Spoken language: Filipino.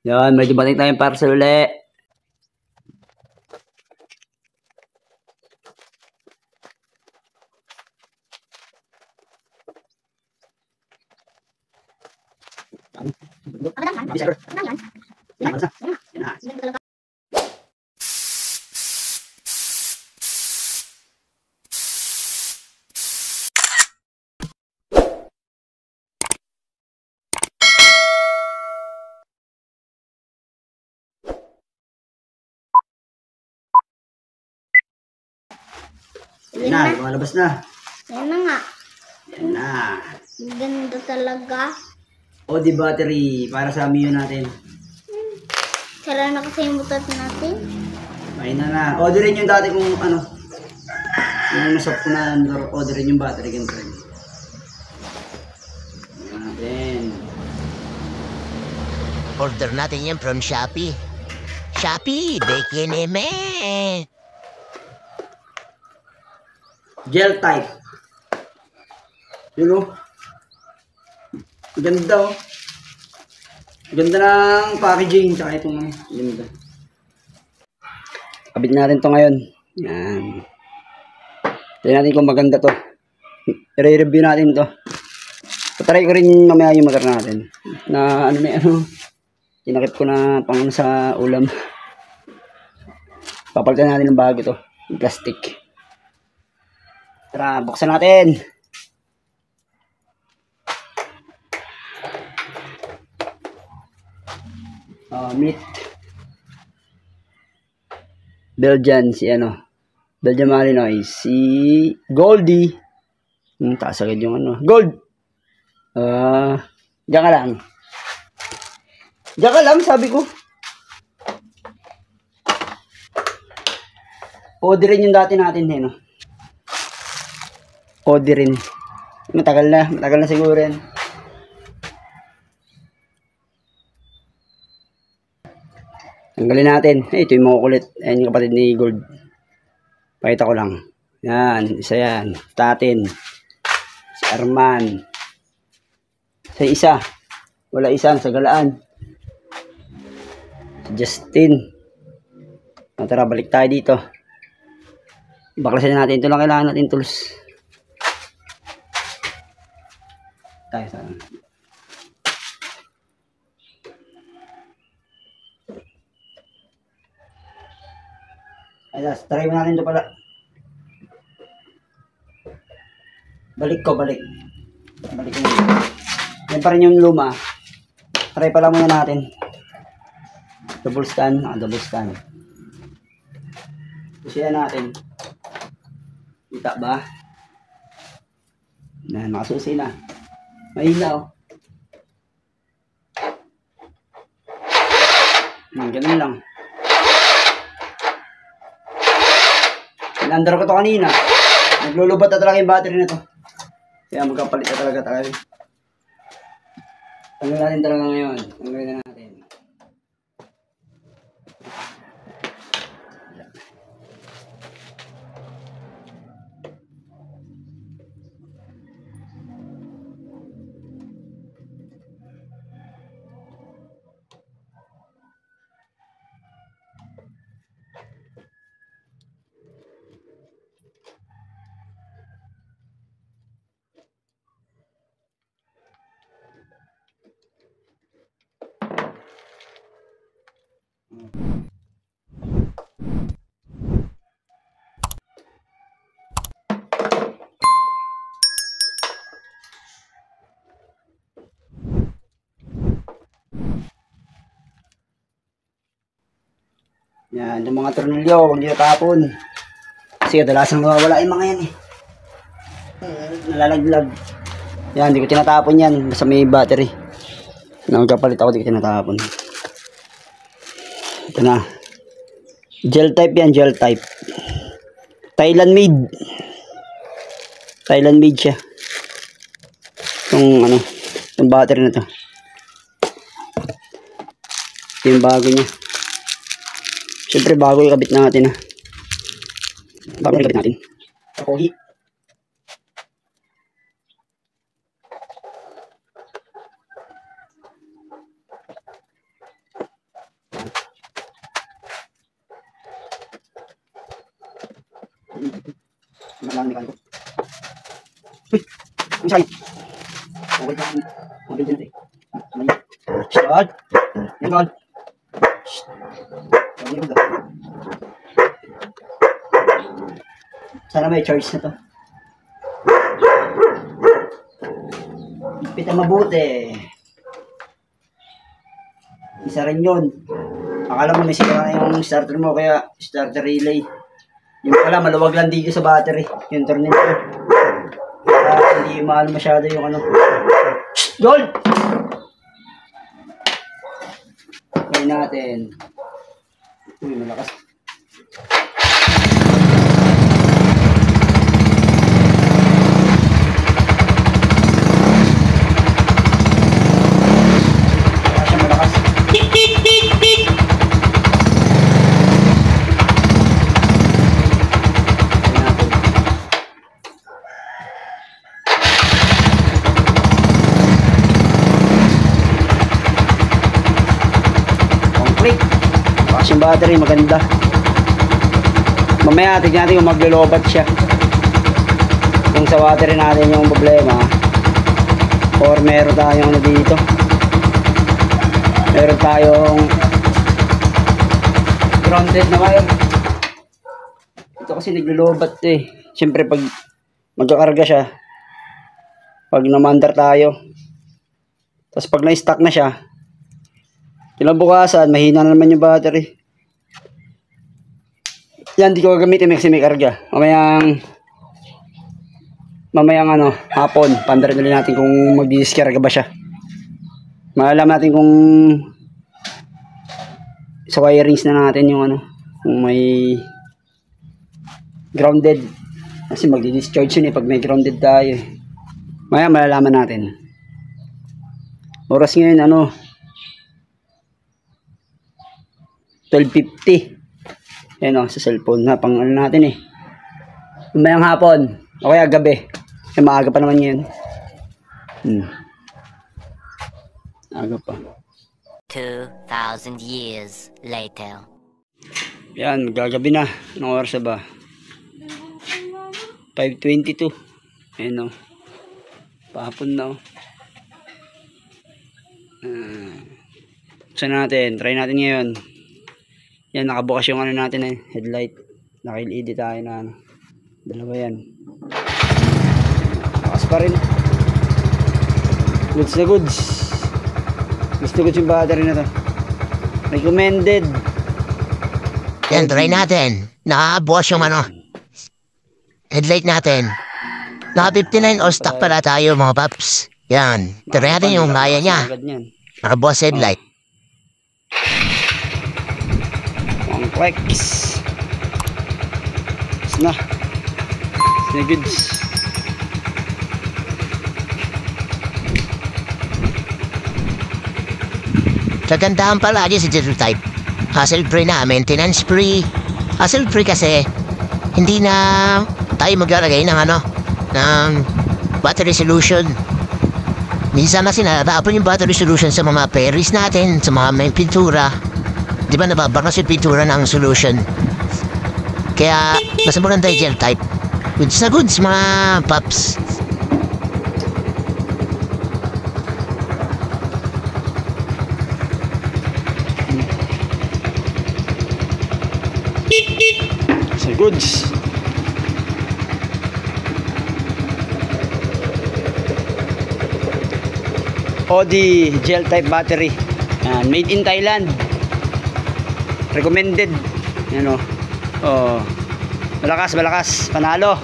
Yan, may dumating tayong parcel ulit. Yan na, lumalabas na. Yan na nga. Yan na. Ganda talaga. OD battery para sa Mio natin. Kailan na kasi yung butot natin? Ayun na. Orderin yung dati kung ano. Yung nasap ko na orderin yung battery. Ganito rin. Ayan natin. Order natin yan from Shopee. Shopee, dekineme. Gel type. Yun o. Ganda o. Ganda ng packaging. Tsaka itong ganda. Kabit natin to ngayon. Yan. Tignan natin kung maganda to. I-review natin to. Patry ko rin mamaya yung motor natin. Na ano na ano. Tinakip ko na pang sa ulam. Papalitan natin ng bago to. Yung plastic. Tara, buksan natin. Meat. Belgian, si ano. Belgian Malinois. Si Goldie. Taas agad yung ano. Gold! Diyan ka lang. Diyan ka lang, sabi ko. Orderin yung dati natin, no? Orderin. Matagal na siguro yan. Tanggalin natin. Ito yung mga kulit. Ayan yung kapatid ni Gold. Pakita ko lang. Yan, isa yan. Tatin. Si Arman. Sa isa. Wala isa, sa galaan. Si Justin. Tara, balik tayo dito. Baklasin natin. Ito lang kailangan natin tools. Tayo sana. Ayan, try mo natin ito pala. Balik ko. Balik ko muna. Yan pa rin yung luma. Try pala muna natin. Double scan. Double scan. Kusiyan natin. Kita ba? Na, nakasusi na. Mahila oh. Ganun lang. Inandar ko to kanina. Naglulubat na talaga yung battery na to. Kaya magkapalit na talaga tayo. Tanggalin natin talaga ngayon. Tanggalin na natin. Yan, yung mga tornilyo, huwag nyo tapon. Kasi kadalasang nawawala yung mga yan eh. Nalalaglag. Yan, hindi ko tinatapon yan. Basta may battery. Na magkapalit ako, hindi ko tinatapon. Ito na. Gel type yan, gel type. Thailand made. Thailand made siya. Itong ano, itong battery na to. Ito yung bago niya. Siyempre bago yung kabit natin ha. Bago yung kabit natin. Kapogi. lang mekaniko. Uy! Ang sakit! Okay lang. Mabili din natin. Start! Yan God! Sana may charge na to. Ipit ang mabuti. Isa rin yun. Akala mo may sira na yung starter mo, kaya starter relay. Yung pala, maluwag lang dito sa battery. Yung turnin ko. Kaya hindi mahal masyado yung ano. Shhh! Gold! Okay natin. Uy, malakas. Yung battery maganda. Mamaya tignan natin kung maglolobat siya, kung sa battery natin yung problema or meron tayong ano dito, meron tayong grounded na wire. Ito kasi naglolobat eh. Siyempre pag magkakarga siya, pag namandar tayo, tapos pag na-stuck na siya, kinabukasan mahina na naman yung battery. Yan, di ko gagamitin kasi may karga. Mamayang ano, hapon, pandarin ulit natin kung mag-discarga ba siya. Malalaman natin kung sa wirings na natin yung ano, kung may grounded. Kasi mag-discharge yun eh pag may grounded tayo. Maya malalaman natin. Oras ngayon ano, 12:50. Ayan o, sa cellphone na pang ano natin eh. Mamayang hapon o kaya gabi. Kasi maaga pa naman yun. Aga pa. 2,000 years later. Yan, gagabi na. Anong oras ba? 5:22. Ayan o. Pahapon na o. Buksan natin. Try natin ngayon. Yan, nakabukas yung ano natin eh, headlight. Naka-LED tayo na ano. Dalawa yan. Lakas pa rin. Goods na goods. Gusto goods yung battery na to. Recommended. Yan, try natin. Nakabukas yung ano, headlight natin. Naka 59 o stock pala tayo mga paps. Yan, try natin yung kaya niya. Nakabukas headlight. Flex. Na goods. Kagandahan pala sa Zero Type. Hassle free na, maintenance free. Hassle free kasi hindi na tayo maglalagay ng ano, ng battery solution. Minsan kasi natapon yung battery solution sa mga pairings natin, sa mga may pintura. Di ba nababakas yung pintura ng solution? Kaya mas maganda yung gel type. Goods na goods mga paps. So goods. Audi gel type battery. Made in Thailand. Recommended. Yan o. Oh. Malakas, panalo.